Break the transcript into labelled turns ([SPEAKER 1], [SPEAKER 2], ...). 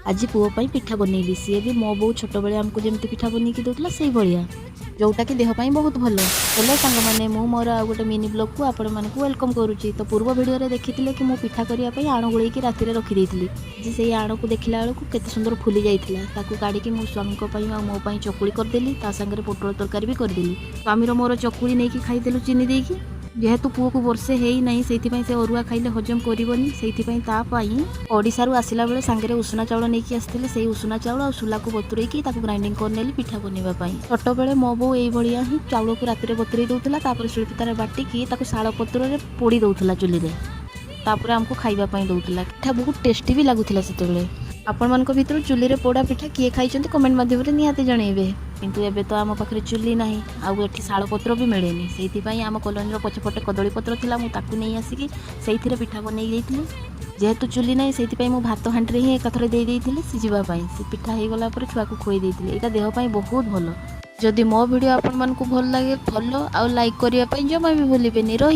[SPEAKER 1] आज पुओ पाई पिठा बनैली सी भी मो बो छोट बेले आमको जमी पिठा बनैकी दूसरा से भाया जोटा कि देहपाई बहुत भल। हेलो सांग मैंने मोर आ गोटे मिनी ब्लॉग को आपण मानक वेलकम करुच्ची। तो पूर्व वीडियो देखी कि मु पिठा करने आण गोल राति रखी जी से आण को देखला बेलू केते सुंदर फुली जाता काढ़ी मो स्वामी आ मो चकुली करदेली सागर पोटल तरकारी भी करदेली। स्वामी मोर चकुली नहीं खाईदेलु चीनी देकी जेहेतु पुओ को वर्षे है ना से अरुआ खाइले हजम करनी से ओडिशा आसला बेले सांगे उषुना चाउल नहीं आसते से उषुना चाउल और सुला को बतुरईकी ग्राइंडिंग करनेली पिठा बनवाई। छोट बेले मो बो ये ही चाउल को राति बतुरई दूसरा शिल्पीतार बाटिकी शाल पत्र पोड़ी दूसरा चुली तापर आमको खाइबापी दूसरा पिठा बहुत टेस्टी भी लगुला से आपण मान भर चुली रे पोड़ा पिठा किए खाई कमेंट माध्यम निहाती जनइबे। किंतु एबे तो आम पाखे चुली ना आउ एठी शाल पत्र भी मिलेनी से आम कॉलोनी पछपटे कदली पत्र थिला मु ताकू नहीं आसिकी से पिठा बनई देइथिलि। जेहेतु चुली ना से भात हांडी ही एकाथरे दे देइथिलि सिझिबापई से पिठा हो गला पर छुआ को खुई देइथिलि। एटा देह पई बहुत भल। जदि मो वीडियो आपण मान को भल लागे फॉलो आउ लाइक करिया पई जमा भी भूलिबेनी रही।